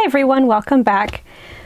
Hi everyone, welcome back.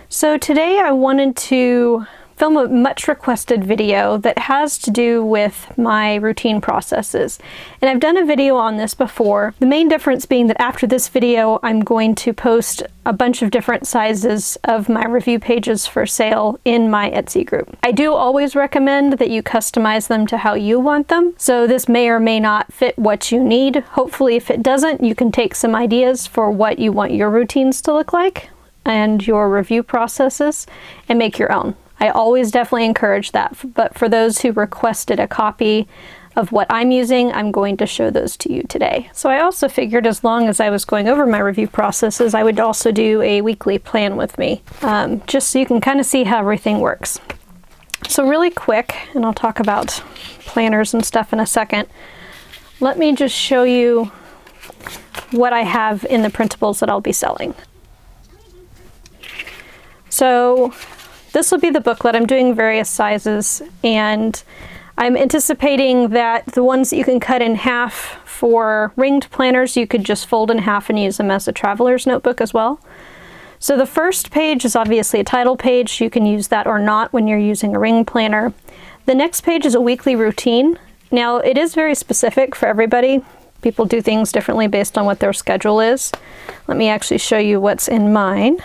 So today I wanted to film a much requested video that has to do with my routine processes. And I've done a video on this before. The main difference being that after this video, I'm going to post a bunch of different sizes of my review pages for sale in my Etsy group. I do always recommend that you customize them to how you want them. So this may or may not fit what you need. Hopefully if it doesn't, you can take some ideas for what you want your routines to look like and your review processes and make your own. I always definitely encourage that, but for those who requested a copy of what I'm using, I'm going to show those to you today. So I also figured as long as I was going over my review processes, I would also do a weekly plan with me, just so you can kind of see how everything works. So really quick, and I'll talk about planners and stuff in a second, let me just show you what I have in the printables that I'll be selling. So this will be the booklet. I'm doing various sizes, and I'm anticipating that the ones that you can cut in half for ringed planners, you could just fold in half and use them as a traveler's notebook as well. So the first page is obviously a title page. You can use that or not when you're using a ring planner. The next page is a weekly routine. Now it is very specific for everybody. People do things differently based on what their schedule is. Let me actually show you what's in mine.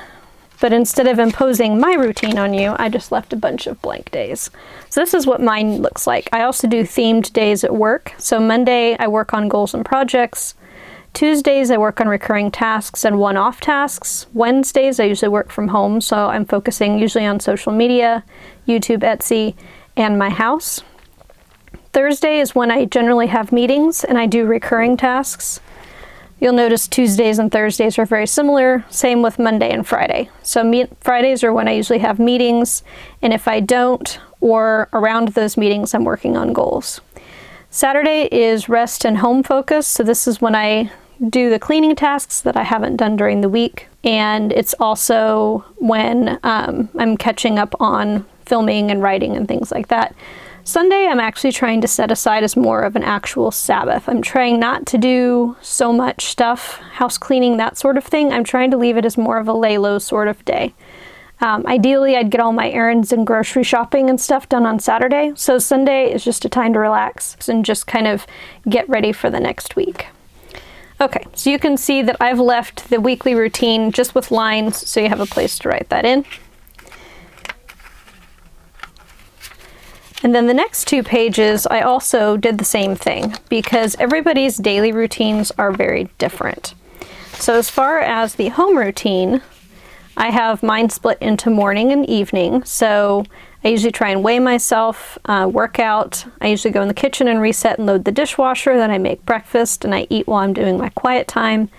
But instead of imposing my routine on you, I just left a bunch of blank days. So this is what mine looks like. I also do themed days at work. So Monday, I work on goals and projects. Tuesdays, I work on recurring tasks and one-off tasks. Wednesdays, I usually work from home, so I'm focusing usually on social media, YouTube, Etsy, and my house. Thursday is when I generally have meetings and I do recurring tasks. You'll notice Tuesdays and Thursdays are very similar, same with Monday and Friday. So Fridays are when I usually have meetings, and if I don't, or around those meetings, I'm working on goals. Saturday is rest and home focus, so this is when I do the cleaning tasks that I haven't done during the week, and it's also when I'm catching up on filming and writing and things like that. Sunday, I'm actually trying to set aside as more of an actual Sabbath. I'm trying not to do so much stuff, house cleaning, that sort of thing. I'm trying to leave it as more of a lay low sort of day. Ideally, I'd get all my errands and grocery shopping and stuff done on Saturday. So Sunday is just a time to relax and just kind of get ready for the next week. Okay, so you can see that I've left the weekly routine just with lines, so you have a place to write that in. And then the next two pages, I also did the same thing because everybody's daily routines are very different. So as far as the home routine, I have mine split into morning and evening. So I usually try and weigh myself, work out. I usually go in the kitchen and reset and load the dishwasher. Then I make breakfast and I eat while I'm doing my quiet time.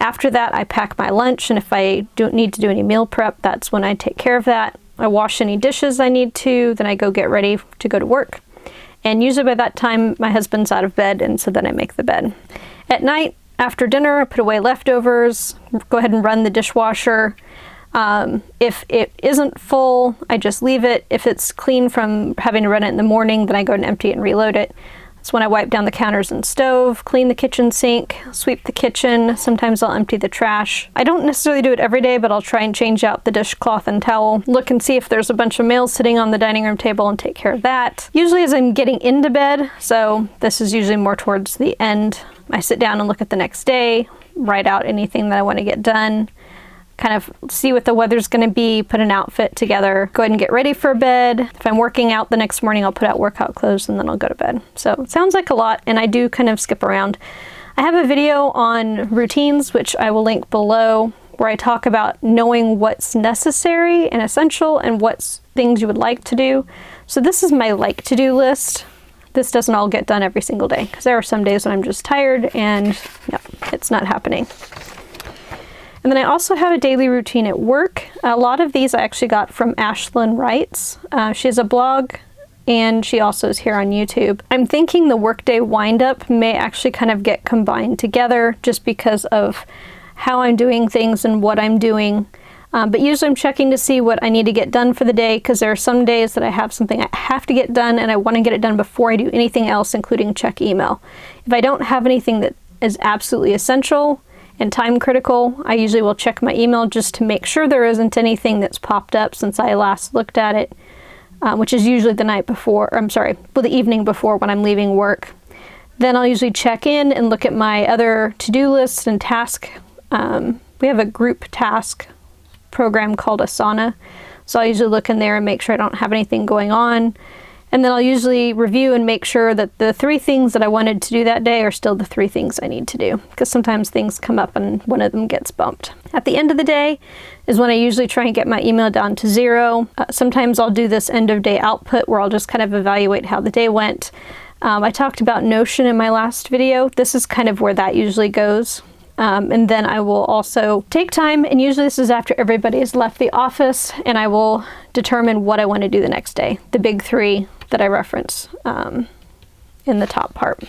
After that, I pack my lunch, and if I don't need to do any meal prep, that's when I take care of that. I wash any dishes I need to, then I go get ready to go to work. And usually by that time, my husband's out of bed, and so then I make the bed. At night, after dinner, I put away leftovers, go ahead and run the dishwasher. If it isn't full, I just leave it. If it's clean from having to run it in the morning, then I go and empty it and reload it. That's when I wipe down the counters and stove, clean the kitchen sink, sweep the kitchen. Sometimes I'll empty the trash. I don't necessarily do it every day, but I'll try and change out the dishcloth and towel. Look and see if there's a bunch of mail sitting on the dining room table and take care of that. Usually as I'm getting into bed, so this is usually more towards the end, I sit down and look at the next day, write out anything that I want to get done, kind of see what the weather's going to be, put an outfit together, go ahead and get ready for bed. If I'm working out the next morning, I'll put out workout clothes and then I'll go to bed. So it sounds like a lot, and I do kind of skip around. I have a video on routines, which I will link below, where I talk about knowing what's necessary and essential and what's things you would like to do. So this is my like to do list. This doesn't all get done every single day because there are some days when I'm just tired and no, it's not happening. And then I also have a daily routine at work. A lot of these I actually got from Ashlyn Wrights. She has a blog and she also is here on YouTube. I'm thinking the workday windup may actually kind of get combined together just because of how I'm doing things and what I'm doing. But usually I'm checking to see what I need to get done for the day because there are some days that I have something I have to get done and I want to get it done before I do anything else, including check email. If I don't have anything that is absolutely essential and time critical. I usually will check my email just to make sure there isn't anything that's popped up since I last looked at it, which is usually the night before, the evening before when I'm leaving work. Then I'll usually check in and look at my other to-do lists and task. We have a group task program called Asana. So I'll usually look in there and make sure I don't have anything going on. And then I'll usually review and make sure that the 3 things that I wanted to do that day are still the 3 things I need to do, because sometimes things come up and one of them gets bumped. At the end of the day is when I usually try and get my email down to 0. Sometimes I'll do this end of day output where I'll just kind of evaluate how the day went. I talked about Notion in my last video. This is kind of where that usually goes. And then I will also take time, and usually this is after everybody has left the office, and I will determine what I want to do the next day. The big 3 that I reference in the top part.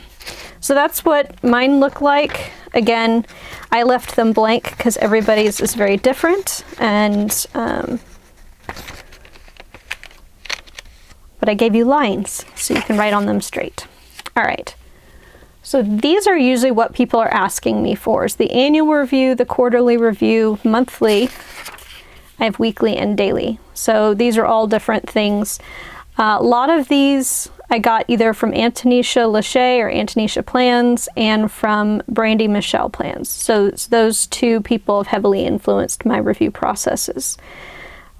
So that's what mine look like. Again, I left them blank because everybody's is very different, and but I gave you lines so you can write on them straight. All right. So these are usually what people are asking me for, is the annual review, the quarterly review, monthly. I have weekly and daily. So these are all different things. A lot of these I got either from Antonisha Lachey or Antonisha Plans and from Brandy Michelle Plans. So those 2 people have heavily influenced my review processes.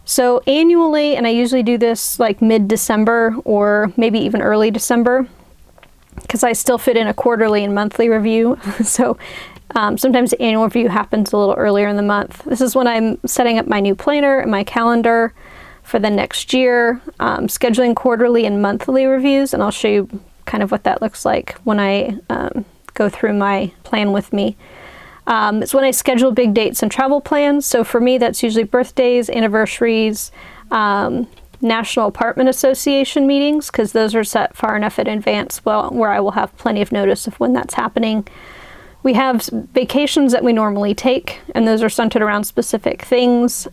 So annually, and I usually do this like mid-December or maybe even early December, because I still fit in a quarterly and monthly review. So sometimes the annual review happens a little earlier in the month. This is when I'm setting up my new planner and my calendar for the next year, scheduling quarterly and monthly reviews, and I'll show you kind of what that looks like when I go through my plan with me. It's when I schedule big dates and travel plans. So for me, that's usually birthdays, anniversaries, National Apartment Association meetings, because those are set far enough in advance where I will have plenty of notice of when that's happening. We have vacations that we normally take, and those are centered around specific things.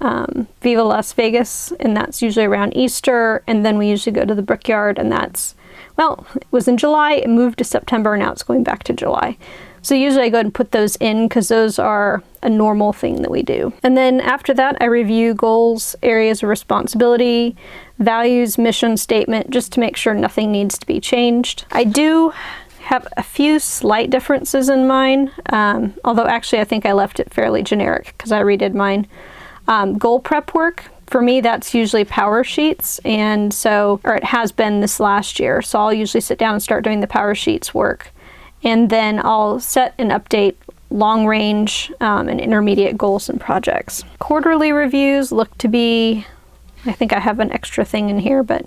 Viva Las Vegas, and that's usually around Easter, and then we usually go to the Brickyard, and that's, well, it was in July, it moved to September, and now it's going back to July. So usually I go ahead and put those in because those are a normal thing that we do. And then after that, I review goals, areas of responsibility, values, mission statement, just to make sure nothing needs to be changed. I do have a few slight differences in mine, although actually I think I left it fairly generic because I redid mine. Goal prep work, for me that's usually power sheets, and so, or it has been this last year, so I'll usually sit down and start doing the power sheets work. And then I'll set and update long range and intermediate goals and projects. Quarterly reviews look to be, I think I have an extra thing in here, but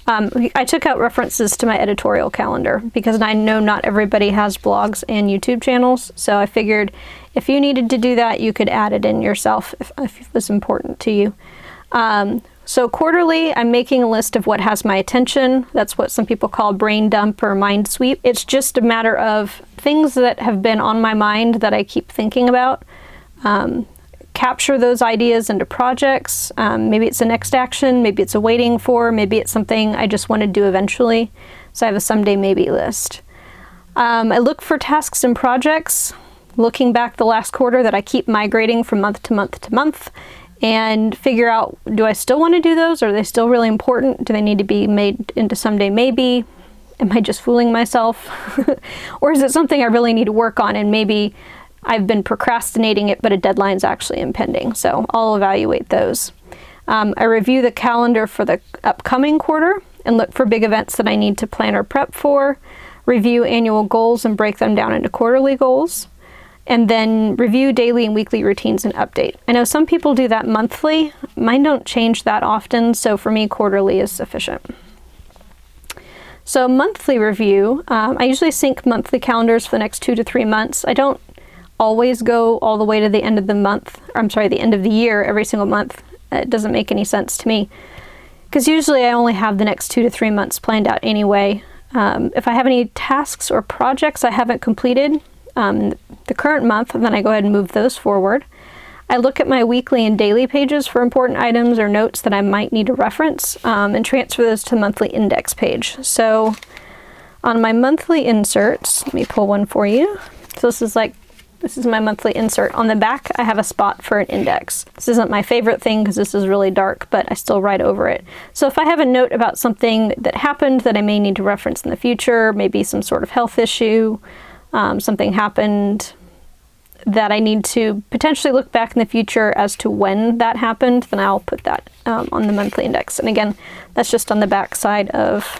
I took out references to my editorial calendar because I know not everybody has blogs and YouTube channels. So I figured if you needed to do that, you could add it in yourself if it was important to you. So quarterly, I'm making a list of what has my attention. That's what some people call brain dump or mind sweep. It's just a matter of things that have been on my mind that I keep thinking about. Capture those ideas into projects. Maybe it's a next action, maybe it's a waiting for, maybe it's something I just want to do eventually. So I have a someday maybe list. I look for tasks and projects, looking back the last quarter that I keep migrating from month to month to month, and figure out, do I still want to do those? Are they still really important? Do they need to be made into someday maybe? Am I just fooling myself? Or is it something I really need to work on and maybe I've been procrastinating it, but a deadline's actually impending? So I'll evaluate those. I review the calendar for the upcoming quarter and look for big events that I need to plan or prep for, review annual goals and break them down into quarterly goals, and then review daily and weekly routines and update. I know some people do that monthly. Mine don't change that often, so for me, quarterly is sufficient. So monthly review, I usually sync monthly calendars for the next 2 to 3 months. I don't always go all the way to the end of the month, or I'm sorry, the end of the year every single month. It doesn't make any sense to me, because usually I only have the next 2 to 3 months planned out anyway. If I have any tasks or projects I haven't completed the current month, then I go ahead and move those forward. I look at my weekly and daily pages for important items or notes that I might need to reference, and transfer those to the monthly index page. So on my monthly inserts, let me pull one for you. So this is like This is my monthly insert. On the back, I have a spot for an index. This isn't my favorite thing because this is really dark, but I still write over it. So if I have a note about something that happened that I may need to reference in the future, maybe some sort of health issue, something happened that I need to potentially look back in the future as to when that happened, then I'll put that on the monthly index. And again, that's just on the back side of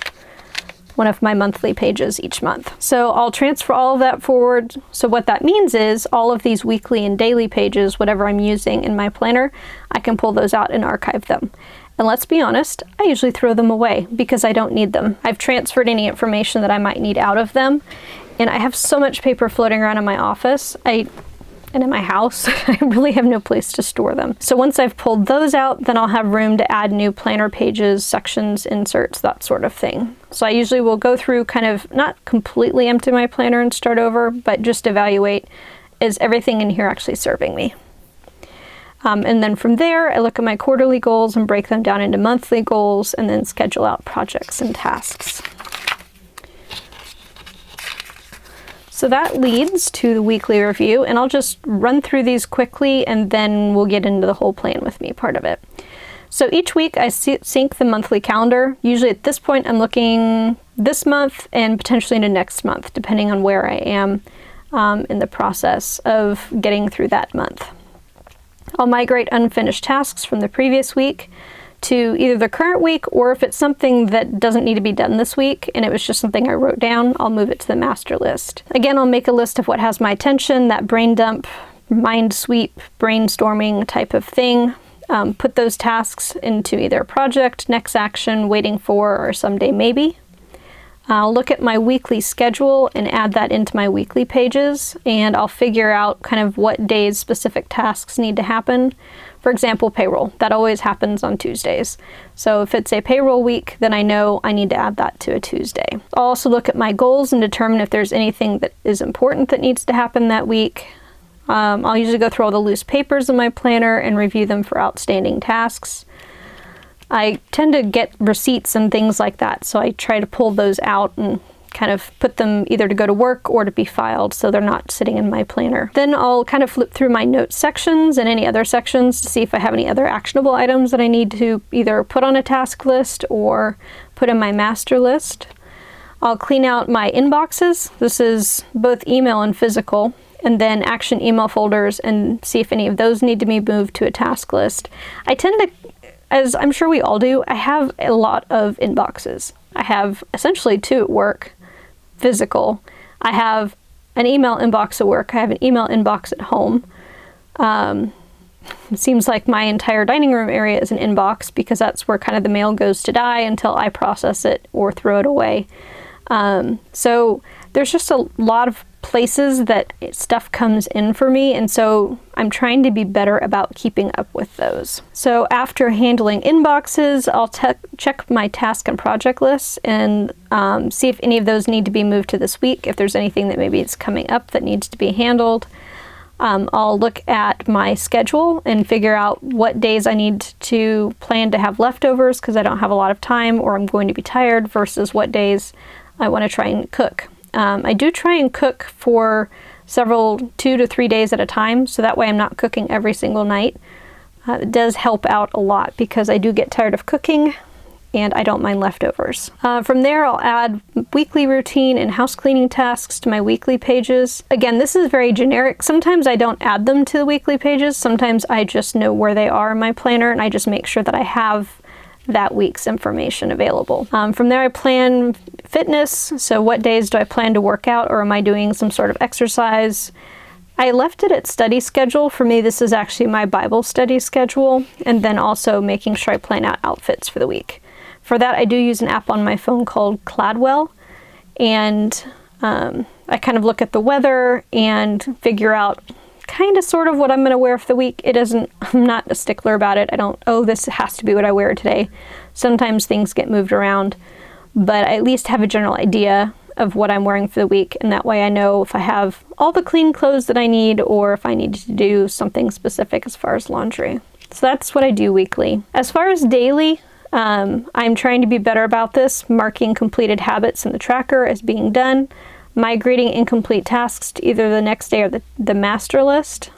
one of my monthly pages each month. So I'll transfer all of that forward. So what that means is all of these weekly and daily pages, whatever I'm using in my planner, I can pull those out and archive them. And let's be honest, I usually throw them away because I don't need them. I've transferred any information that I might need out of them. And I have so much paper floating around in my office and in my house, I really have no place to store them. So once I've pulled those out, then I'll have room to add new planner pages, sections, inserts, that sort of thing. So I usually will go through kind of, not completely empty my planner and start over, but just evaluate, is everything in here actually serving me? And then from there, I look at my quarterly goals and break them down into monthly goals and then schedule out projects and tasks. So that leads to the weekly review, and I'll just run through these quickly and then we'll get into the whole plan with me part of it. So each week I sync the monthly calendar. Usually at this point I'm looking this month and potentially into next month, depending on where I am in the process of getting through that month. I'll migrate unfinished tasks from the previous week to either the current week, or if it's something that doesn't need to be done this week and it was just something I wrote down, I'll move it to the master list. Again, I'll make a list of what has my attention, that brain dump, mind sweep, brainstorming type of thing. Put those tasks into either project, next action, waiting for, or someday maybe. I'll look at my weekly schedule and add that into my weekly pages, and I'll figure out kind of what days specific tasks need to happen. For example, payroll. That always happens on Tuesdays. So if it's a payroll week, then I know I need to add that to a Tuesday. I'll also look at my goals and determine if there's anything that is important that needs to happen that week. I'll usually go through all the loose papers in my planner and review them for outstanding tasks. I tend to get receipts and things like that, so I try to pull those out and kind of put them either to go to work or to be filed so they're not sitting in my planner. Then I'll kind of flip through my notes sections and any other sections to see if I have any other actionable items that I need to either put on a task list or put in my master list. I'll clean out my inboxes. This is both email and physical, and then action email folders, and see if any of those need to be moved to a task list. I tend to, as I'm sure we all do, I have a lot of inboxes. I have essentially 2 at work, physical. I have an email inbox at work. I have an email inbox at home. It seems like my entire dining room area is an inbox because that's where kind of the mail goes to die until I process it or throw it away. So there's just a lot of places that stuff comes in for me, and so I'm trying to be better about keeping up with those. So after handling inboxes, I'll check my task and project lists and see if any of those need to be moved to this week, if there's anything that maybe is coming up that needs to be handled. I'll look at my schedule and figure out what days I need to plan to have leftovers because I don't have a lot of time or I'm going to be tired, versus what days I want to try and cook. I do try and cook for 2 to 3 days at a time, so that way I'm not cooking every single night. It does help out a lot because I do get tired of cooking and I don't mind leftovers. From there, I'll add weekly routine and house cleaning tasks to my weekly pages. Again, this is very generic. Sometimes I don't add them to the weekly pages. Sometimes I just know where they are in my planner and I just make sure that I have that week's information available. From there, I plan fitness. So what days do I plan to work out, or am I doing some sort of exercise? I left it at study schedule. For me, this is actually my Bible study schedule, and then also making sure I plan out outfits for the week. For that, I do use an app on my phone called Cladwell, and I kind of look at the weather and figure out kind of sort of what I'm going to wear for the week. I'm not a stickler about it. I don't, this has to be what I wear today. Sometimes things get moved around, but I at least have a general idea of what I'm wearing for the week, and that way I know if I have all the clean clothes that I need or if I need to do something specific as far as laundry. So that's what I do weekly. As far as daily, I'm trying to be better about this, marking completed habits in the tracker as being done. migrating incomplete tasks to either the next day or the master list.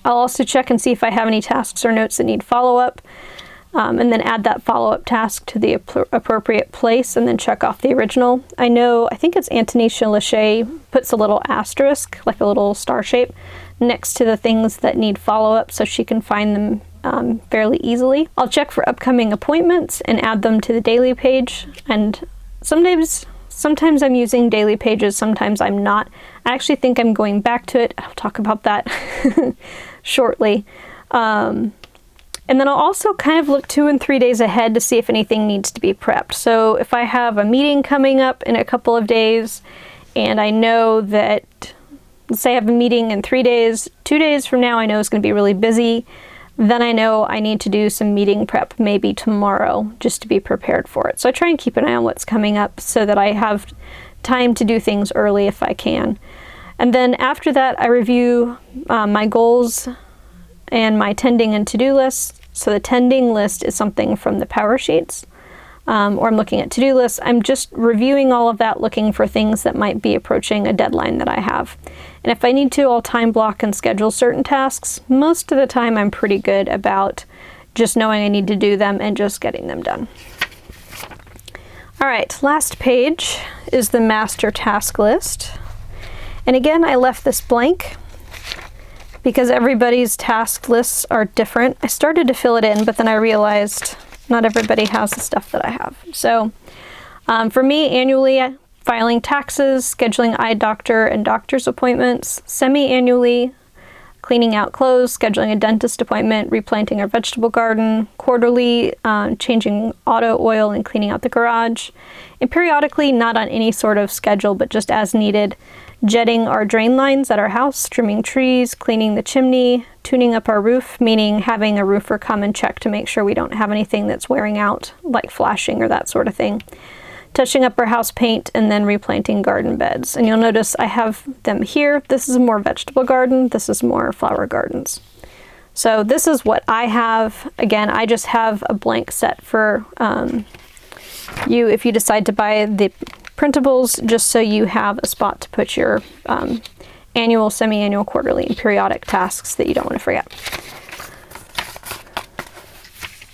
I'll also check and see if I have any tasks or notes that need follow-up, and then add that follow-up task to the appropriate place and then check off the original. I think it's Antonisha Lachey puts a little asterisk, like a little star shape, next to the things that need follow-up so she can find them fairly easily. I'll check for upcoming appointments and add them to the daily page, and sometimes I'm using daily pages, sometimes I'm not. I actually think I'm going back to it. I'll talk about that shortly. And then I'll also kind of look 2 and 3 days ahead to see if anything needs to be prepped. So if I have a meeting coming up in a couple of days, and I know that, let's say I have a meeting in 3 days, 2 days from now I know it's going to be really busy, then I know I need to do some meeting prep maybe tomorrow just to be prepared for it. So I try and keep an eye on what's coming up so that I have time to do things early if I can. And then after that I review my goals and my tending and to-do lists. So the tending list is something from the power sheets, or I'm looking at to-do lists. I'm just reviewing all of that, looking for things that might be approaching a deadline that I have. And if I need to, I'll time block and schedule certain tasks. Most of the time I'm pretty good about just knowing I need to do them and just getting them done. All right, last page is the master task list. And again, I left this blank because everybody's task lists are different. I started to fill it in, but then I realized not everybody has the stuff that I have. So for me, annually, filing taxes, scheduling eye doctor and doctor's appointments, semi-annually, cleaning out clothes, scheduling a dentist appointment, replanting our vegetable garden, quarterly, changing auto oil and cleaning out the garage, and periodically, not on any sort of schedule, but just as needed, jetting our drain lines at our house, trimming trees, cleaning the chimney, tuning up our roof, meaning having a roofer come and check to make sure we don't have anything that's wearing out, like flashing or that sort of thing, touching up our house paint, and then replanting garden beds. And you'll notice I have them here. This is a more vegetable garden. This is more flower gardens. So this is what I have. Again, I just have a blank set for you if you decide to buy the printables, just so you have a spot to put your annual, semi-annual, quarterly, and periodic tasks that you don't want to forget.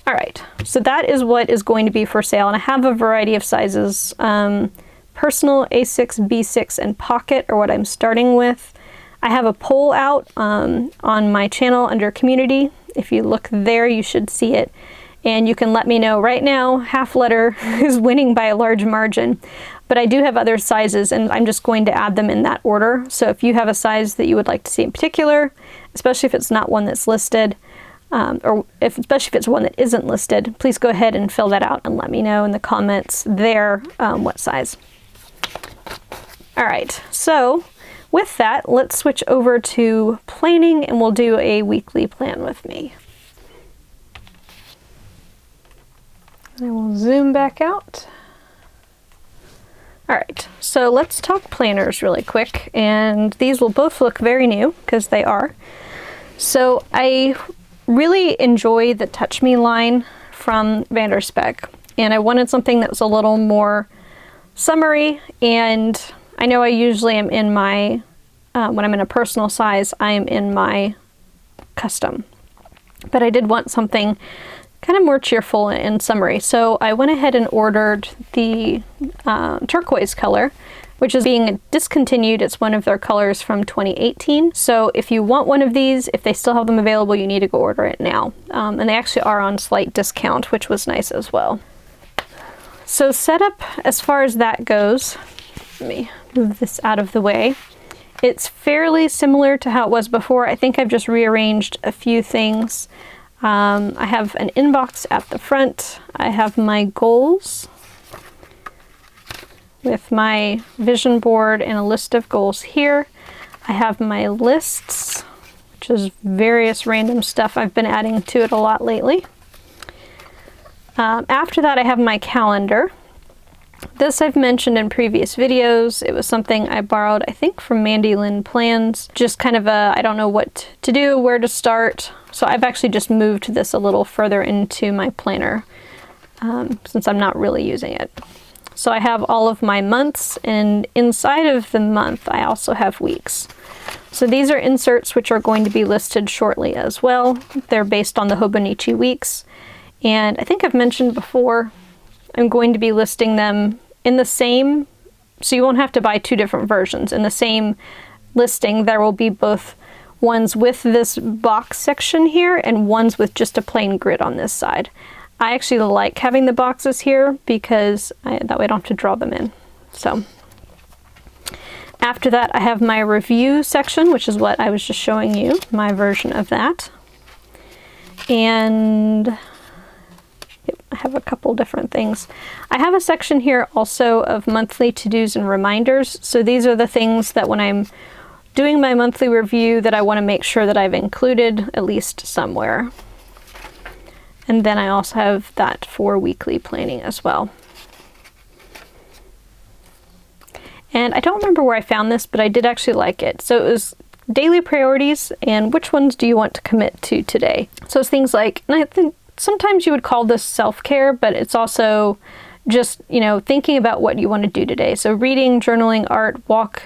All right, so that is what is going to be for sale, and I have a variety of sizes. Personal, A6, B6, and Pocket are what I'm starting with. I have a poll out on my channel under Community. If you look there, you should see it. And you can let me know. Right now, Half Letter is winning by a large margin, but I do have other sizes, and I'm just going to add them in that order. So if you have a size that you would like to see in particular, especially if it's not one that's listed, especially if it's one that isn't listed, please go ahead and fill that out and let me know in the comments there what size. All right, so with that, let's switch over to planning, and we'll do a weekly plan with me. I will zoom back out. All right, so let's talk planners really quick, and these will both look very new because they are. So I really enjoy the Touch Me line from Vanderspec, and I wanted something that was a little more summery, and I know I usually am in my, when I'm in a personal size, I am in my custom, but I did want something kind of more cheerful and summery. So I went ahead and ordered the turquoise color, which is being discontinued. It's one of their colors from 2018. So if you want one of these, if they still have them available, you need to go order it now. And they actually are on slight discount, which was nice as well. So setup, as far as that goes, let me move this out of the way. It's fairly similar to how it was before. I think I've just rearranged a few things. I have an inbox at the front. I have my goals with my vision board and a list of goals here. I have my lists, which is various random stuff. I've been adding to it a lot lately. After that, I have my calendar. This I've mentioned in previous videos. It was something I borrowed, I think, from Mandy Lynn Plans. Just kind of I don't know what to do, where to start. So I've actually just moved this a little further into my planner since I'm not really using it. So I have all of my months, and inside of the month I also have weeks. So these are inserts which are going to be listed shortly as well. They're based on the Hobonichi weeks, and I think I've mentioned before, I'm going to be listing them in the same, so you won't have to buy two different versions. In the same listing there will be both ones with this box section here and ones with just a plain grid on this side. I actually like having the boxes here because that way I don't have to draw them in. So after that I have my review section, which is what I was just showing you, my version of that. And I have a couple different things. I have a section here also of monthly to-dos and reminders. So these are the things that when I'm doing my monthly review that I want to make sure that I've included at least somewhere. And then I also have that for weekly planning as well. And I don't remember where I found this, but I did actually like it. So it was daily priorities and which ones do you want to commit to today. So it's things like, and I think sometimes you would call this self-care, but it's also just, you know, thinking about what you want to do today. So reading, journaling, art, walk,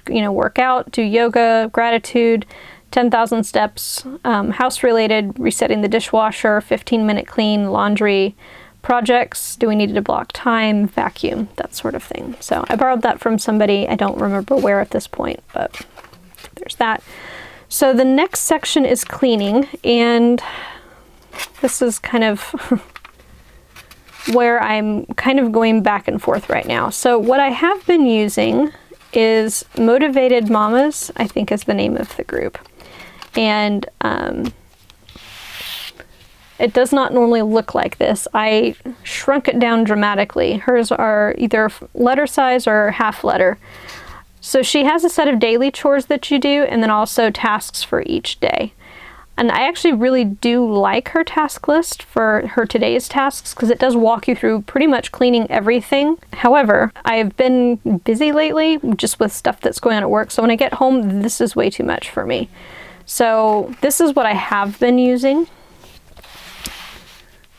you know, work out, do yoga, gratitude, 10,000 steps, house-related, resetting the dishwasher, 15-minute clean, laundry, projects, do we need to block time, vacuum, that sort of thing. So I borrowed that from somebody, I don't remember where at this point, but there's that. So the next section is cleaning, and this is kind of where I'm kind of going back and forth right now. So what I have been using is Motivated Mamas, I think is the name of the group. And it does not normally look like this. I shrunk it down dramatically. Hers are either letter size or half letter. So she has a set of daily chores that you do, and then also tasks for each day. And I actually really do like her task list for her today's tasks because it does walk you through pretty much cleaning everything. However, I've been busy lately just with stuff that's going on at work. So when I get home, this is way too much for me. So this is what I have been using.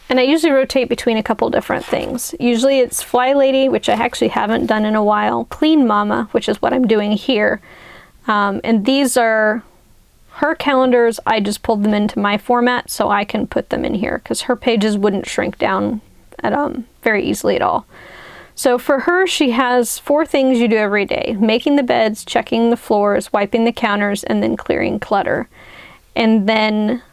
And I usually rotate between a couple different things. Usually it's Fly Lady, which I actually haven't done in a while. Clean Mama, which is what I'm doing here. And these are her calendars. I just pulled them into my format so I can put them in here because her pages wouldn't shrink down at, very easily at all. So for her, she has 4 things you do every day: making the beds, checking the floors, wiping the counters, and then clearing clutter. And then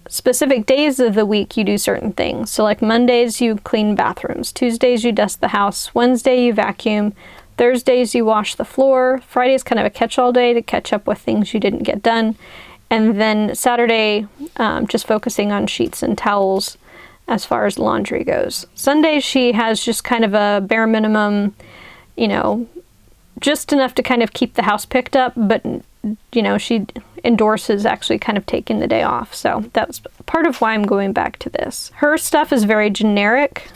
specific days of the week you do certain things. So like Mondays you clean bathrooms, Tuesdays you dust the house, Wednesday you vacuum, Thursdays you wash the floor, Friday's kind of a catch-all day to catch up with things you didn't get done, and then Saturday just focusing on sheets and towels as far as laundry goes. Sunday she has just kind of a bare minimum, you know, just enough to kind of keep the house picked up, but you know, she endorses actually kind of taking the day off. So that's part of why I'm going back to this. Her stuff is very generic,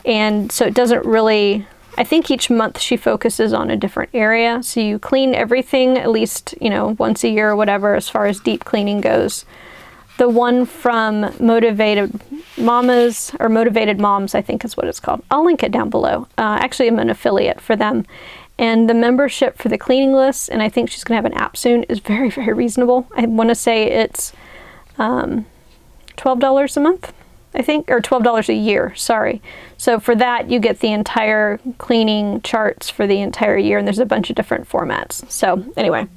and so it doesn't really, I think each month she focuses on a different area. So you clean everything at least, you know, once a year or whatever as far as deep cleaning goes. The one from Motivated Mamas, or Motivated Moms, I think is what it's called. I'll link it down below. Actually, I'm an affiliate for them. And the membership for the cleaning list, and I think she's going to have an app soon, is very, very reasonable. I want to say it's $12 a month, I think, or $12 a year, sorry. So for that, you get the entire cleaning charts for the entire year, and there's a bunch of different formats. So anyway,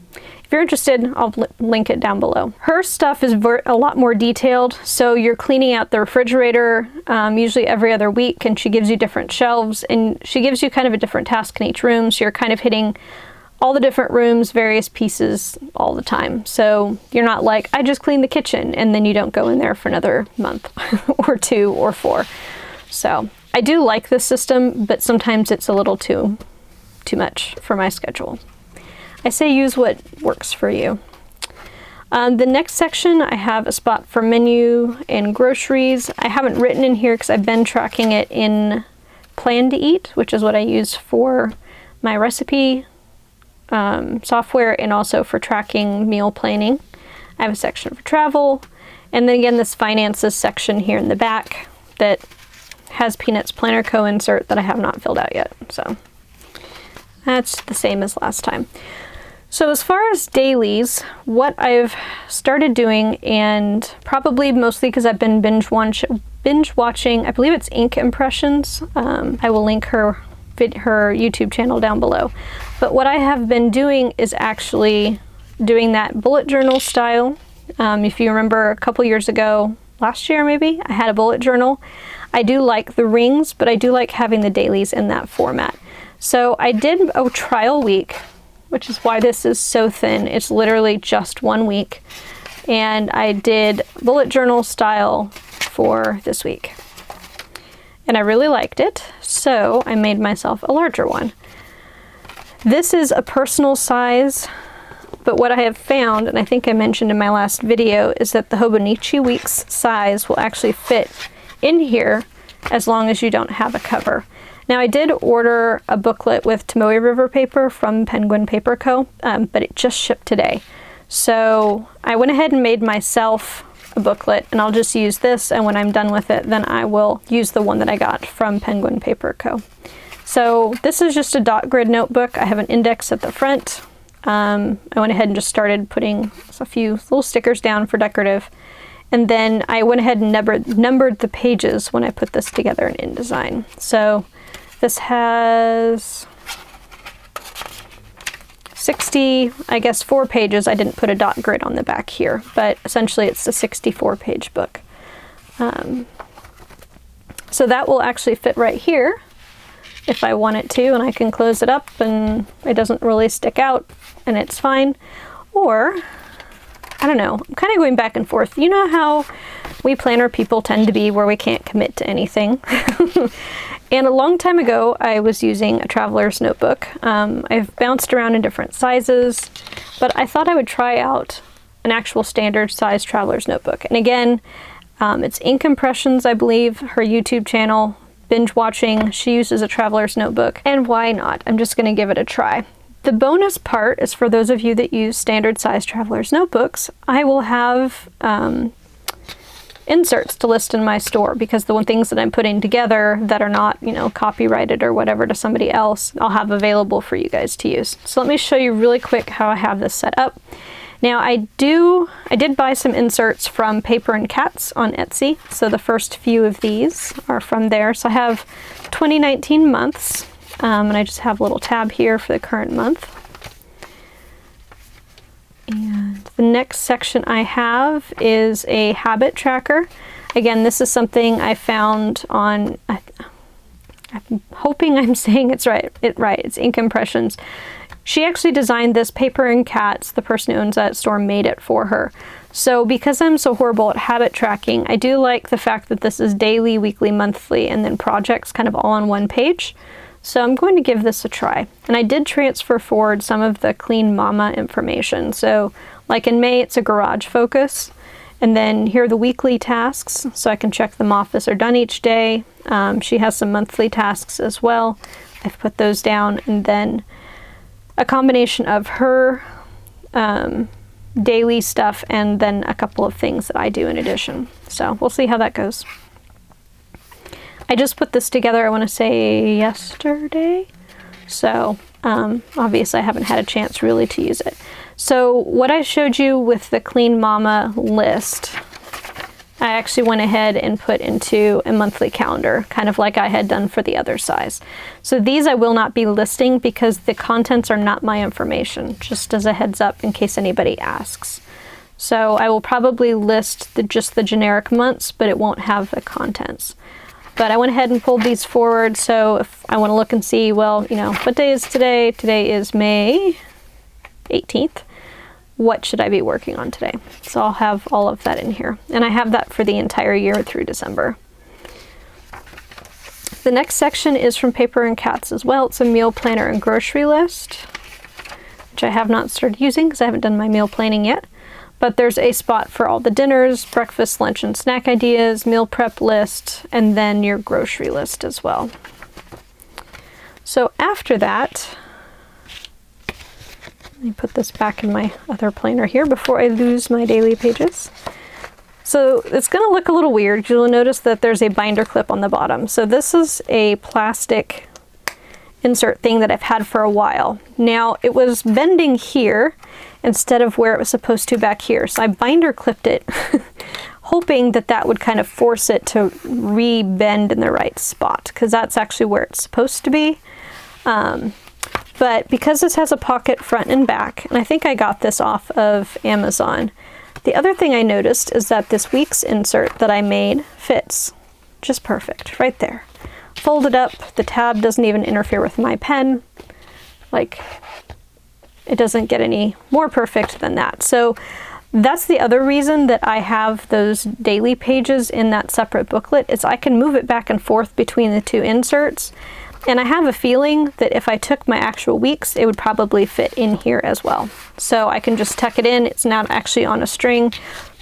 if you're interested, I'll link it down below. Her stuff is a lot more detailed. So you're cleaning out the refrigerator usually every other week, and she gives you different shelves, and she gives you kind of a different task in each room. So you're kind of hitting all the different rooms, various pieces all the time. So you're not like, I just cleaned the kitchen, and then you don't go in there for another month or 2 or 4. So I do like this system, but sometimes it's a little too much for my schedule. I say use what works for you. The next section, I have a spot for menu and groceries. I haven't written in here because I've been tracking it in Plan to Eat, which is what I use for my recipe software and also for tracking meal planning. I have a section for travel, and then again this finances section here in the back that has Peanuts Planner Co. insert that I have not filled out yet. So that's the same as last time. So as far as dailies, what I've started doing, and probably mostly because I've been binge watching, I believe it's Ink Impressions. I will link her YouTube channel down below. But what I have been doing is actually doing that bullet journal style. If you remember a couple years ago, last year maybe, I had a bullet journal. I do like the rings, but I do like having the dailies in that format. So I did a trial week, which is why this is so thin. It's literally just 1 week. And I did bullet journal style for this week. And I really liked it, so I made myself a larger one. This is a personal size, but what I have found, and I think I mentioned in my last video, is that the Hobonichi Weeks size will actually fit in here as long as you don't have a cover. Now I did order a booklet with Tomoe River paper from Penguin Paper Co., but it just shipped today. So I went ahead and made myself a booklet, and I'll just use this, and when I'm done with it, then I will use the one that I got from Penguin Paper Co. So this is just a dot grid notebook. I have an index at the front. I went ahead and just started putting a few little stickers down for decorative. And then I went ahead and numbered the pages when I put this together in InDesign. So this has 60, I guess 4 pages. I didn't put a dot grid on the back here, but essentially it's a 64-page book. So that will actually fit right here if I want it to, and I can close it up and it doesn't really stick out and it's fine. Or, I don't know, I'm kind of going back and forth. You know how we planner people tend to be, where we can't commit to anything? And a long time ago, I was using a traveler's notebook. I've bounced around in different sizes, but I thought I would try out an actual standard size traveler's notebook. And again, it's Ink Impressions, I believe, her YouTube channel, binge watching. She uses a traveler's notebook, and why not? I'm just gonna give it a try. The bonus part is for those of you that use standard size traveler's notebooks, I will have inserts to list in my store, because the things that I'm putting together that are not, you know, copyrighted or whatever to somebody else, I'll have available for you guys to use. So let me show you really quick how I have this set up. Now I did buy some inserts from Paper and Cats on Etsy. So the first few of these are from there. So I have 2019 months, and I just have a little tab here for the current month. And the next section I have is a habit tracker. Again, this is something I found on, I'm hoping I'm saying it's right. It's Ink Impressions. She actually designed this. Paper and Cats, the person who owns that store, made it for her. So because I'm so horrible at habit tracking, I do like the fact that this is daily, weekly, monthly, and then projects kind of all on one page. So I'm going to give this a try. And I did transfer forward some of the Clean Mama information. So like in May, it's a garage focus. And then here are the weekly tasks, so I can check them off as they're done each day. She has some monthly tasks as well. I've put those down, and then a combination of her daily stuff and then a couple of things that I do in addition. So we'll see how that goes. I just put this together, I want to say yesterday. So obviously I haven't had a chance really to use it. So what I showed you with the Clean Mama list, I actually went ahead and put into a monthly calendar, kind of like I had done for the other size. So these I will not be listing because the contents are not my information, just as a heads up in case anybody asks. So I will probably list just the generic months, but it won't have the contents. But I went ahead and pulled these forward, so if I want to look and see, well, you know, what day is today? Today is May 18th. What should I be working on today? So I'll have all of that in here. And I have that for the entire year through December. The next section is from Paper and Cats as well. It's a meal planner and grocery list, which I have not started using because I haven't done my meal planning yet. But there's a spot for all the dinners, breakfast, lunch, and snack ideas, meal prep list, and then your grocery list as well. So after that, let me put this back in my other planner here before I lose my daily pages. So it's going to look a little weird. You'll notice that there's a binder clip on the bottom. So this is a plastic insert thing that I've had for a while. Now it was bending here instead of where it was supposed to back here. So I binder clipped it hoping that that would kind of force it to re-bend in the right spot, because that's actually where it's supposed to be. But because this has a pocket front and back, and I think I got this off of Amazon, the other thing I noticed is that this week's insert that I made fits just perfect right there. Folded up, the tab doesn't even interfere with my pen. Like, it doesn't get any more perfect than that. So that's the other reason that I have those daily pages in that separate booklet, is I can move it back and forth between the two inserts. And I have a feeling that if I took my actual weeks, it would probably fit in here as well. So I can just tuck it in. It's not actually on a string,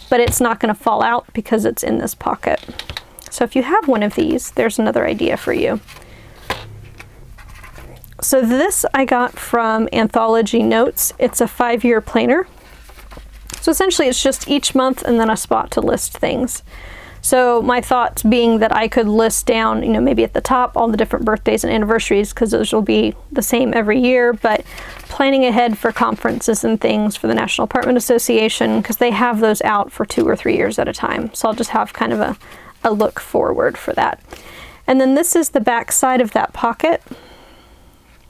but it's not going to fall out because it's in this pocket. So if you have one of these, there's another idea for you. So this I got from Anthology Notes. It's a 5-year planner. So essentially it's just each month and then a spot to list things. So my thoughts being that I could list down, you know, maybe at the top all the different birthdays and anniversaries, because those will be the same every year, but planning ahead for conferences and things for the National Apartment Association, because they have those out for 2 or 3 years at a time. So I'll just have kind of a look forward for that. And then this is the back side of that pocket.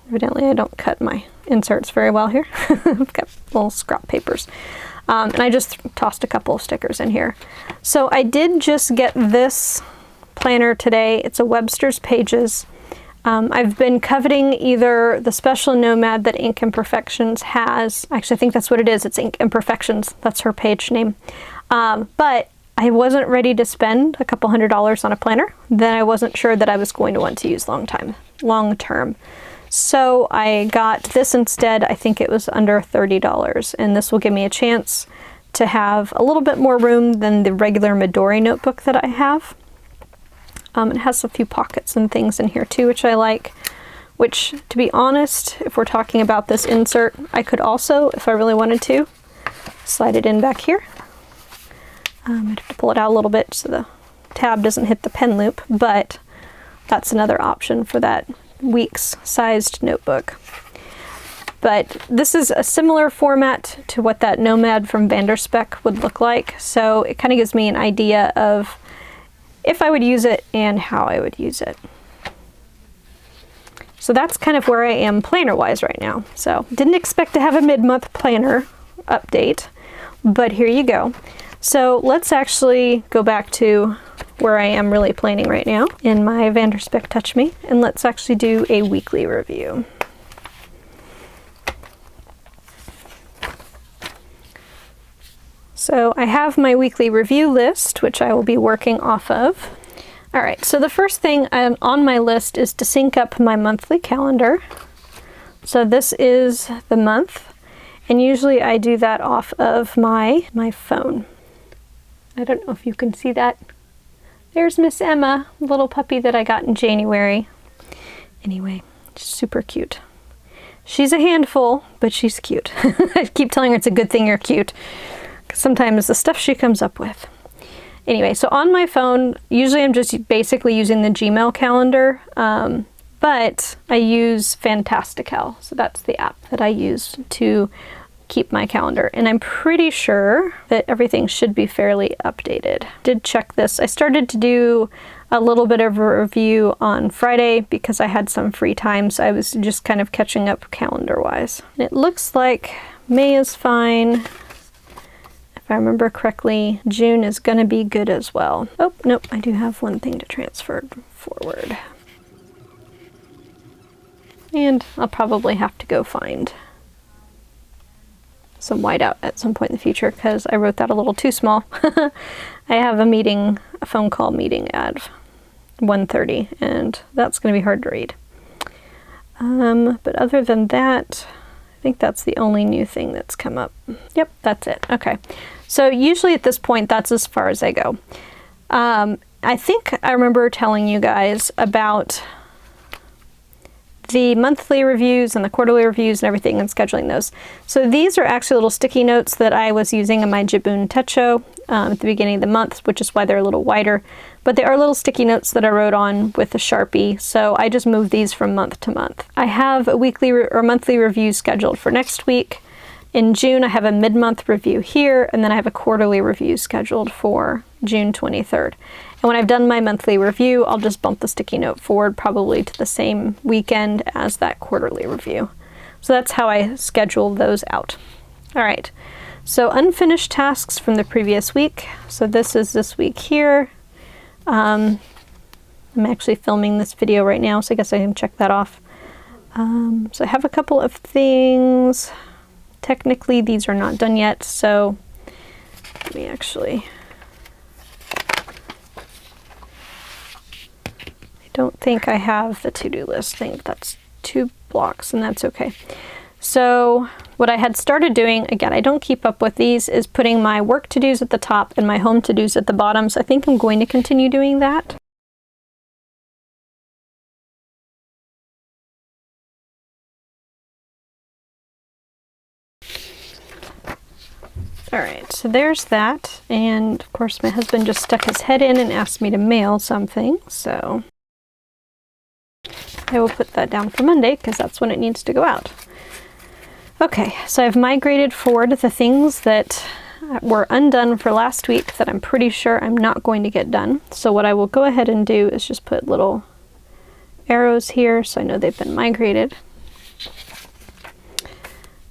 Evidently I don't cut my inserts very well here. I've got little scrap papers. And I just tossed a couple of stickers in here. So I did just get this planner today. It's a Webster's Pages. I've been coveting either the special Nomad that Ink Imperfections has. Actually, I think that's what it is. It's Ink Imperfections. That's her page name. But I wasn't ready to spend a couple $100s on a planner. Then I wasn't sure that I was going to want to use long term. So I got this instead. I think it was under $30, and this will give me a chance to have a little bit more room than the regular Midori notebook that I have. It has a few pockets and things in here too, which I like, which, to be honest, if we're talking about this insert, I could also, if I really wanted to, slide it in back here. I'd have to pull it out a little bit so the tab doesn't hit the pen loop, but that's another option for that weeks sized notebook. But this is a similar format to what that Nomad from Vanderspec would look like, so it kind of gives me an idea of if I would use it and how I would use it. So that's kind of where I am planner wise right now. So didn't expect to have a mid-month planner update, but here you go. So let's actually go back to where I am really planning right now in my Vanderspec Touch Me, and let's actually do a weekly review. So I have my weekly review list, which I will be working off of. All right, so the first thing on my list is to sync up my monthly calendar. So this is the month, and usually I do that off of my phone. I don't know if you can see that. There's Miss Emma, little puppy that I got in January. Anyway, super cute. She's a handful, but she's cute. I keep telling her it's a good thing you're cute, because sometimes the stuff she comes up with. Anyway, so on my phone, usually I'm just basically using the Gmail calendar, but I use Fantastical. So that's the app that I use to keep my calendar, and I'm pretty sure that everything should be fairly updated. Did check this. I started to do a little bit of a review on Friday because I had some free time, so I was just kind of catching up calendar wise. And it looks like May is fine. If I remember correctly, June is gonna be good as well. Oh, nope, I do have one thing to transfer forward. And I'll probably have to go find some whiteout at some point in the future because I wrote that a little too small. I have a phone call meeting at 1:30, and that's going to be hard to read. But other than that, I think that's the only new thing that's come up. Yep, that's it. Okay. So usually at this point, that's as far as I go. I think I remember telling you guys about the monthly reviews and the quarterly reviews and everything and scheduling those. So these are actually little sticky notes that I was using in my Jibun Techo at the beginning of the month, which is why they're a little wider. But they are little sticky notes that I wrote on with a Sharpie, so I just moved these from month to month. I have a weekly or monthly review scheduled for next week. In June, I have a mid-month review here, and then I have a quarterly review scheduled for June 23rd. And when I've done my monthly review, I'll just bump the sticky note forward probably to the same weekend as that quarterly review. So that's how I schedule those out. All right, so unfinished tasks from the previous week. So this is this week here. I'm actually filming this video right now, so I guess I can check that off. So I have a couple of things. Technically, these are not done yet, so let me actually... I don't think I have the to-do list. I think that's 2 blocks, and that's okay. So what I had started doing, again, I don't keep up with these, is putting my work to-dos at the top and my home to-dos at the bottom. So I think I'm going to continue doing that. All right, so there's that. And of course, my husband just stuck his head in and asked me to mail something. So I will put that down for Monday because that's when it needs to go out. Okay, so I've migrated forward the things that were undone for last week that I'm pretty sure I'm not going to get done. So what I will go ahead and do is just put little arrows here so I know they've been migrated.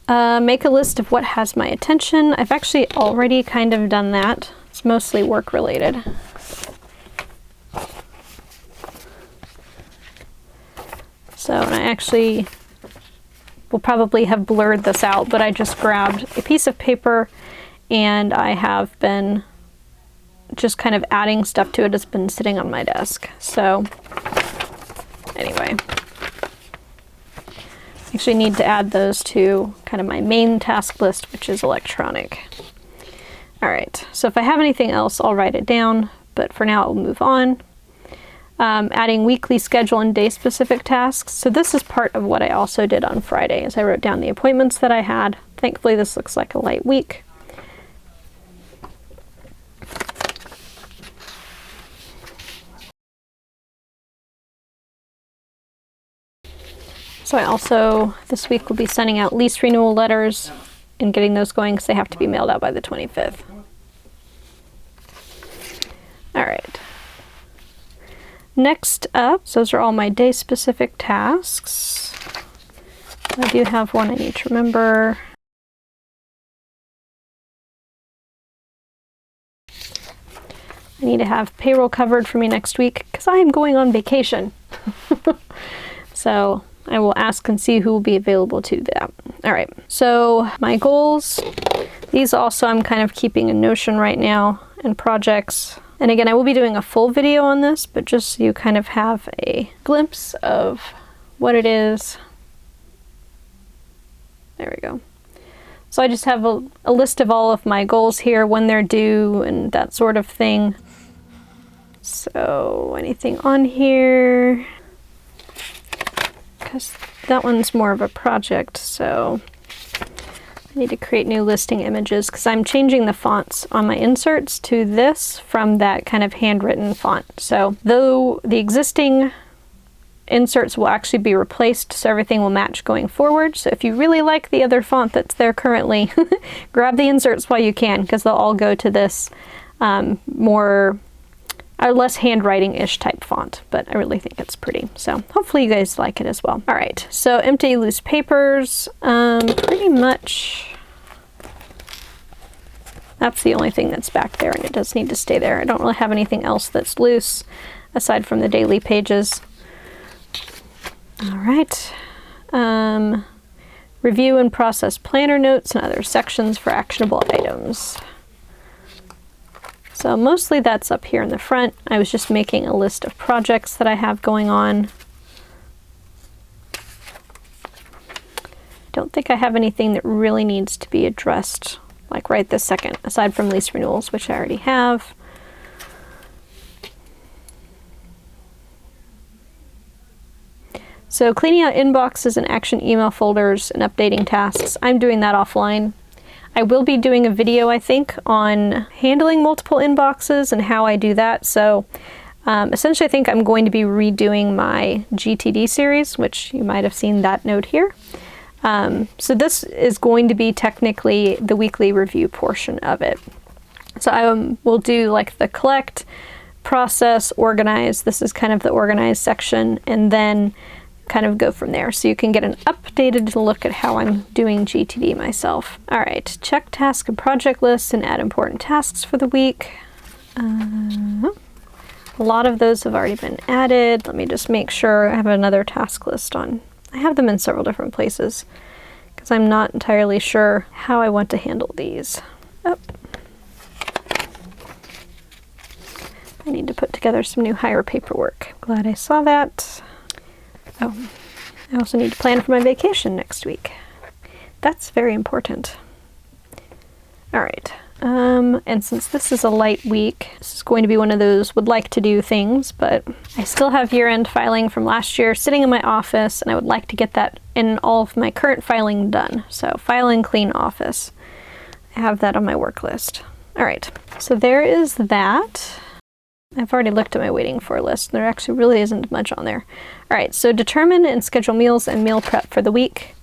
Make a list of what has my attention. I've actually already kind of done that. It's mostly work related. So, and I actually will probably have blurred this out, but I just grabbed a piece of paper and I have been just kind of adding stuff to it. It's been sitting on my desk. So anyway, I actually need to add those to kind of my main task list, which is electronic. All right, so if I have anything else, I'll write it down, but for now I'll move on. Adding weekly schedule and day-specific tasks. So this is part of what I also did on Friday, as I wrote down the appointments that I had. Thankfully, this looks like a light week. So I also, this week, will be sending out lease renewal letters and getting those going because they have to be mailed out by the 25th. All right. Next up, so those are all my day-specific tasks. I do have one I need to remember. I need to have payroll covered for me next week because I am going on vacation. So I will ask and see who will be available to do that. All right, so my goals, these also I'm kind of keeping in Notion right now, and projects. And again, I will be doing a full video on this, but just so you kind of have a glimpse of what it is. There we go. So I just have a list of all of my goals here, when they're due, and that sort of thing. So anything on here? Because that one's more of a project, so I need to create new listing images because I'm changing the fonts on my inserts to this from that kind of handwritten font. So though the existing inserts will actually be replaced, so everything will match going forward. So if you really like the other font that's there currently, grab the inserts while you can because they'll all go to this more or less handwriting-ish type font, but I really think it's pretty. So hopefully you guys like it as well. All right, so empty loose papers, pretty much that's the only thing that's back there, and it does need to stay there. I don't really have anything else that's loose aside from the daily pages. All right, review and process planner notes and other sections for actionable items. So mostly that's up here in the front. I was just making a list of projects that I have going on. Don't think I have anything that really needs to be addressed like right this second, aside from lease renewals, which I already have. So cleaning out inboxes and action email folders and updating tasks, I'm doing that offline. I will be doing a video, I think, on handling multiple inboxes and how I do that. So essentially, I think I'm going to be redoing my GTD series, which you might have seen that note here. So this is going to be technically the weekly review portion of it. So I will do like the collect, process, organize. This is kind of the organize section, and then kind of go from there. So you can get an updated look at how I'm doing GTD myself. All right, check task and project lists and add important tasks for the week. A lot of those have already been added. Let me just make sure I have another task list on. I have them in several different places because I'm not entirely sure how I want to handle these. Oh. I need to put together some new hire paperwork. Glad I saw that. Oh, I also need to plan for my vacation next week. That's very important. All right. And since this is a light week, this is going to be one of those would like to do things, but I still have year-end filing from last year sitting in my office, and I would like to get that in all of my current filing done. So filing clean office. I have that on my work list. All right, so there is that. I've already looked at my waiting for list. There actually really isn't much on there. All right, so determine and schedule meals and meal prep for the week.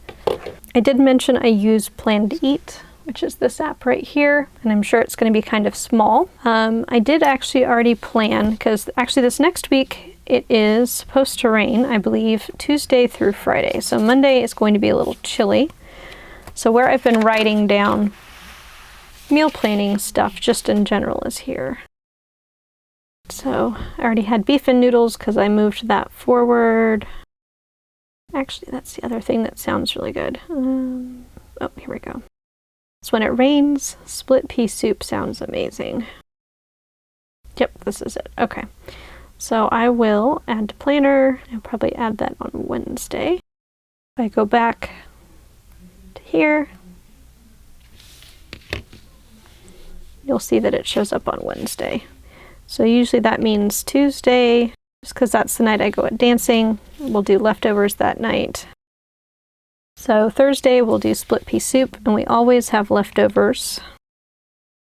I did mention I use Plan to Eat, which is this app right here, and I'm sure it's going to be kind of small. I did actually already plan, because actually this next week it is supposed to rain, I believe, Tuesday through Friday. So Monday is going to be a little chilly. So where I've been writing down meal planning stuff just in general is here. So I already had beef and noodles because I moved that forward. Actually, that's the other thing that sounds really good. Oh, here we go. So when it rains, split pea soup sounds amazing. Yep, this is it. Okay. So I will add to planner. I'll probably add that on Wednesday. If I go back to here, you'll see that it shows up on Wednesday. So usually that means Tuesday, just because that's the night I go at dancing. We'll do leftovers that night. So Thursday we'll do split pea soup, and we always have leftovers.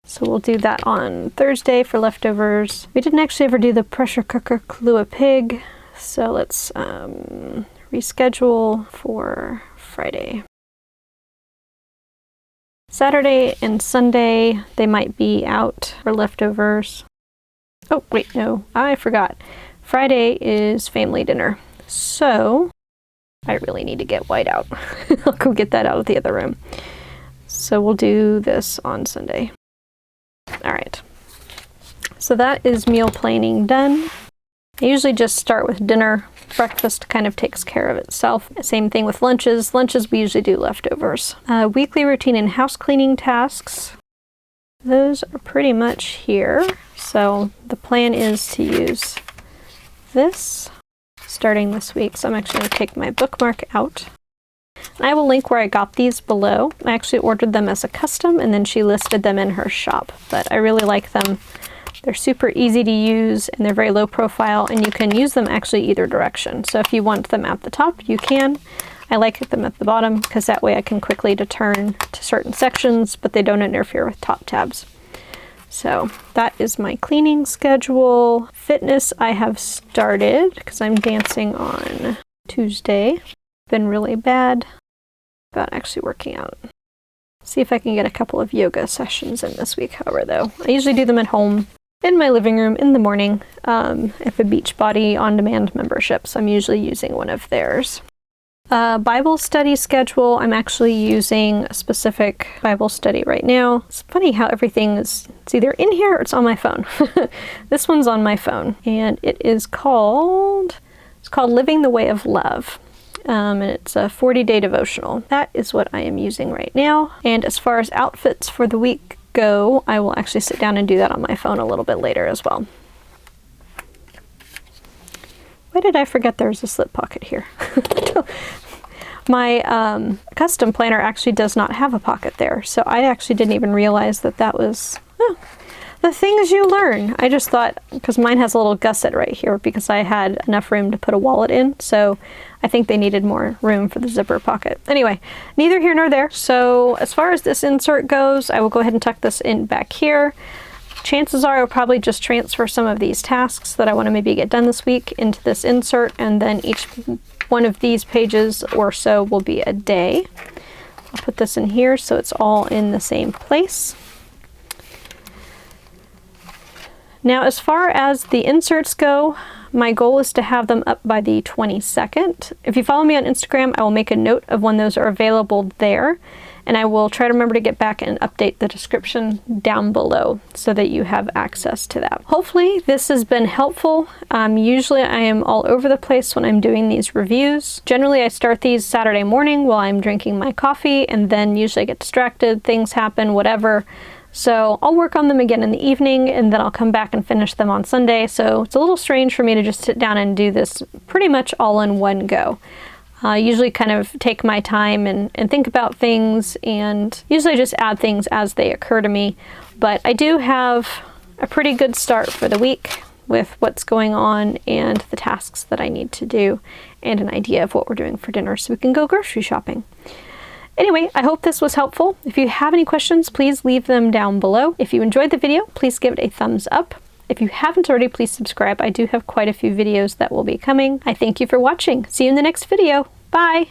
So we'll do that on Thursday for leftovers. We didn't actually ever do the pressure cooker Kahlua pig, so let's reschedule for Friday. Saturday and Sunday, they might be out for leftovers. Oh, wait, no, I forgot. Friday is family dinner, so I really need to get white out. I'll go get that out of the other room. So we'll do this on Sunday. All right. So that is meal planning done. I usually just start with dinner. Breakfast kind of takes care of itself. Same thing with lunches. Lunches, we usually do leftovers. Weekly routine and house cleaning tasks. Those are pretty much here. So the plan is to use this starting this week. So I'm actually going to take my bookmark out. And I will link where I got these below. I actually ordered them as a custom, and then she listed them in her shop. But I really like them. They're super easy to use, and they're very low profile, and you can use them actually either direction. So if you want them at the top, you can. I like them at the bottom because that way I can quickly return to certain sections, but they don't interfere with top tabs. So that is my cleaning schedule. Fitness I have started because I'm dancing on Tuesday. Been really bad about actually working out. See if I can get a couple of yoga sessions in this week, however, though. I usually do them at home in my living room in the morning at the Beachbody on-demand membership, so I'm usually using one of theirs. Bible study schedule, I'm actually using a specific Bible study right now. It's funny how everything is, it's either in here or it's on my phone. This one's on my phone, and it is called, Living the Way of Love. And it's a 40-day devotional. That is what I am using right now. And as far as outfits for the week go, I will actually sit down and do that on my phone a little bit later as well. Why did I forget there was a slip pocket here? My custom planner actually does not have a pocket there, so I actually didn't even realize that that was the things you learn. I just thought, because mine has a little gusset right here because I had enough room to put a wallet in, so I think they needed more room for the zipper pocket. Anyway, neither here nor there. So as far as this insert goes, I will go ahead and tuck this in back here. Chances are I'll probably just transfer some of these tasks that I want to maybe get done this week into this insert, and then each one of these pages or so will be a day. I'll put this in here so it's all in the same place. Now, as far as the inserts go, my goal is to have them up by the 22nd. If you follow me on Instagram, I will make a note of when those are available there, and I will try to remember to get back and update the description down below so that you have access to that. Hopefully this has been helpful. Usually I am all over the place when I'm doing these reviews. Generally I start these Saturday morning while I'm drinking my coffee, and then usually I get distracted, things happen, whatever. So I'll work on them again in the evening, and then I'll come back and finish them on Sunday. So it's a little strange for me to just sit down and do this pretty much all in one go. I usually kind of take my time and think about things, and usually just add things as they occur to me. But I do have a pretty good start for the week with what's going on and the tasks that I need to do, and an idea of what we're doing for dinner so we can go grocery shopping. Anyway, I hope this was helpful. If you have any questions, please leave them down below. If you enjoyed the video, please give it a thumbs up. If you haven't already, please subscribe. I do have quite a few videos that will be coming. I thank you for watching. See you in the next video. Bye!